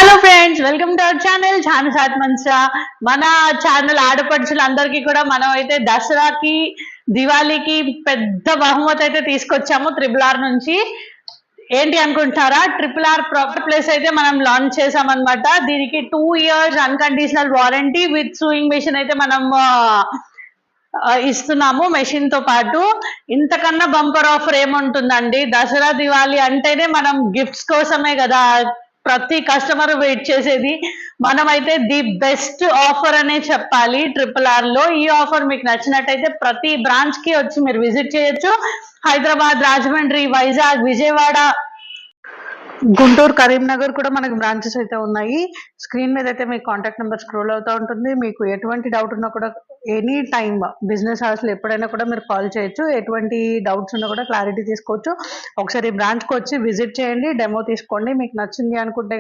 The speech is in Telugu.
Hello friends, welcome to our channel Chanu సాత్ మంచా. మన ఛానల్ ఆడపడుచులందరికీ కూడా మనం అయితే దసరాకి దివాళీకి పెద్ద బహుమతి అయితే తీసుకొచ్చాము RRR నుంచి. ఏంటి అనుకుంటున్నారా? RRR ప్రాపర్ ప్లేస్ అయితే మనం లాంచ్ చేసామన్నమాట. దీనికి 2 years unconditional warranty with sewing machine అయితే మనం ఇస్తున్నాము. మెషిన్ తో పాటు ఇంతకన్నా బంపర్ ఆఫర్ ఏముంటుందండి? దసరా దివాళీ అంటేనే మనం గిఫ్ట్స్ కోసమే కదా ప్రతి కస్టమర్ వెయిట్ చేసేది. మనమైతే ది బెస్ట్ ఆఫర్ అనే చెప్పాలి RRR లో. ఈ ఆఫర్ మీకు నచ్చినట్టయితే ప్రతి బ్రాంచ్ కి వచ్చి మీరు విజిట్ చేయొచ్చు. హైదరాబాద్, రాజమండ్రి, వైజాగ్, విజయవాడ, గుంటూరు, కరీంనగర్ కూడా మనకు బ్రాంచెస్ అయితే ఉన్నాయి. స్క్రీన్ మీద అయితే మీకు కాంటాక్ట్ నెంబర్ స్క్రోల్ అవుతూ ఉంటుంది. మీకు ఎటువంటి డౌట్ ఉన్నా కూడా ఎనీ టైమ్ బిజినెస్ అవర్స్లో ఎప్పుడైనా కూడా మీరు కాల్ చేయొచ్చు. ఎటువంటి డౌట్స్ ఉన్నా కూడా క్లారిటీ తీసుకోవచ్చు. ఒకసారి బ్రాంచ్కి వచ్చి విజిట్ చేయండి, డెమో తీసుకోండి. మీకు నచ్చింది అనుకుంటే